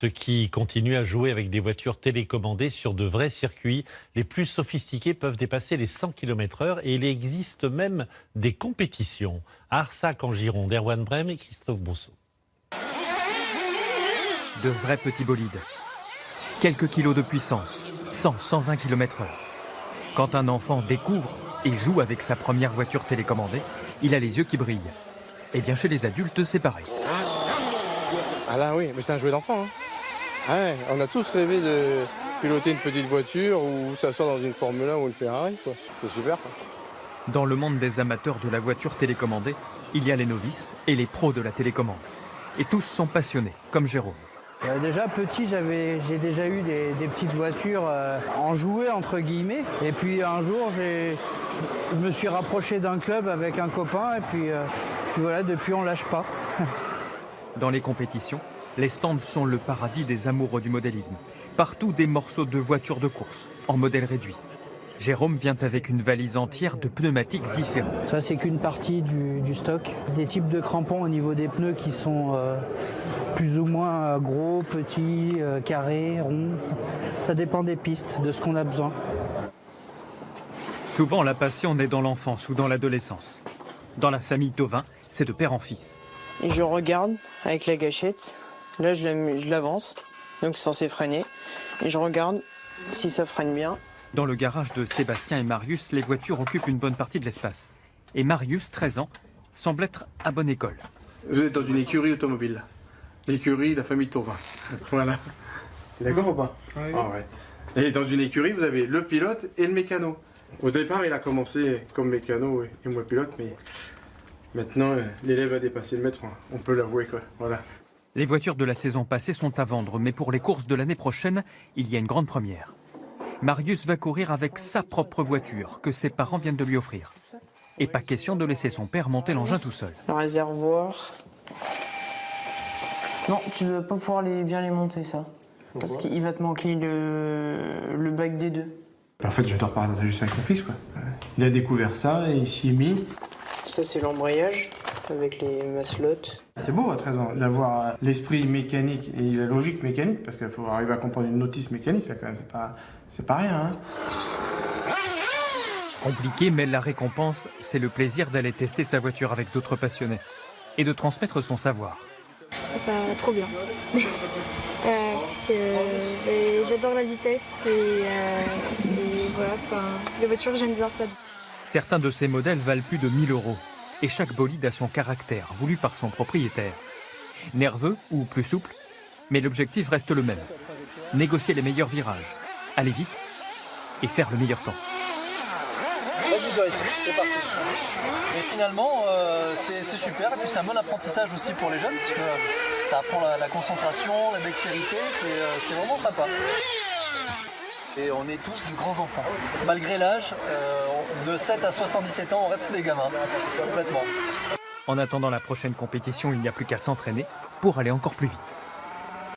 Ceux qui continuent à jouer avec des voitures télécommandées sur de vrais circuits, les plus sophistiqués peuvent dépasser les 100 km/h et il existe même des compétitions. À Arsac en Gironde, Erwan Brem et Christophe Brousseau. De vrais petits bolides. Quelques kilos de puissance, 100-120 km/h. Quand un enfant découvre et joue avec sa première voiture télécommandée, il a les yeux qui brillent. Et bien chez les adultes, c'est pareil. Ah là oui, mais c'est un jouet d'enfant. Hein. Ah ouais, on a tous rêvé de piloter une petite voiture ou s'asseoir dans une Formule 1 ou une Ferrari. C'est super. Quoi. Dans le monde des amateurs de la voiture télécommandée, il y a les novices et les pros de la télécommande. Et tous sont passionnés, comme Jérôme. Déjà petit, j'ai déjà eu des petites voitures en jouet entre guillemets. Et puis un jour, je me suis rapproché d'un club avec un copain et puis voilà, depuis on lâche pas. Dans les compétitions, les stands sont le paradis des amoureux du modélisme. Partout des morceaux de voitures de course, en modèle réduit. Jérôme vient avec une valise entière de pneumatiques différents. Ça, c'est qu'une partie du stock. Des types de crampons au niveau des pneus qui sont plus ou moins gros, petits, carrés, ronds. Ça dépend des pistes, de ce qu'on a besoin. Souvent, la passion naît dans l'enfance ou dans l'adolescence. Dans la famille Thauvin, c'est de père en fils. Et je regarde avec la gâchette. Là, je l'avance, donc c'est censé freiner. Et je regarde si ça freine bien. Dans le garage de Sébastien et Marius, les voitures occupent une bonne partie de l'espace. Et Marius, 13 ans, semble être à bonne école. Vous êtes dans une écurie automobile. L'écurie de la famille Thauvin. Voilà. T'es d'accord ou pas? Oui. Ah ouais. Et dans une écurie, vous avez le pilote et le mécano. Au départ, il a commencé comme mécano et moi pilote, mais maintenant, l'élève a dépassé le maître, on peut l'avouer, quoi. Voilà. Les voitures de la saison passée sont à vendre, mais pour les courses de l'année prochaine, il y a une grande première. Marius va courir avec sa propre voiture, que ses parents viennent de lui offrir. Et pas question de laisser son père monter l'engin tout seul. Le réservoir. Non, tu ne vas pas pouvoir bien les monter, ça. Parce qu'il va te manquer le bac des deux. En fait, je dors pas juste avec mon fils, quoi. Il a découvert ça et il s'y est mis. Ça, c'est l'embrayage avec les maslottes. C'est beau à 13 ans d'avoir l'esprit mécanique et la logique mécanique, parce qu'il faut arriver à comprendre une notice mécanique, là, quand même. C'est pas rien, hein. Compliqué, mais la récompense, c'est le plaisir d'aller tester sa voiture avec d'autres passionnés et de transmettre son savoir. Ça va trop bien. Parce que j'adore la vitesse et voilà, les voitures, j'aime bien ça. Certains de ces modèles valent plus de 1 000 € et chaque bolide a son caractère, voulu par son propriétaire. Nerveux ou plus souple, mais l'objectif reste le même. Négocier les meilleurs virages, aller vite et faire le meilleur temps. Vas-y Joyce, c'est parti. Mais finalement, c'est super et puis c'est un bon apprentissage aussi pour les jeunes parce que ça apprend la concentration, la dextérité, c'est vraiment sympa. Et on est tous de grands enfants. Malgré l'âge, de 7 à 77 ans, on reste des gamins, complètement. En attendant la prochaine compétition, il n'y a plus qu'à s'entraîner pour aller encore plus vite.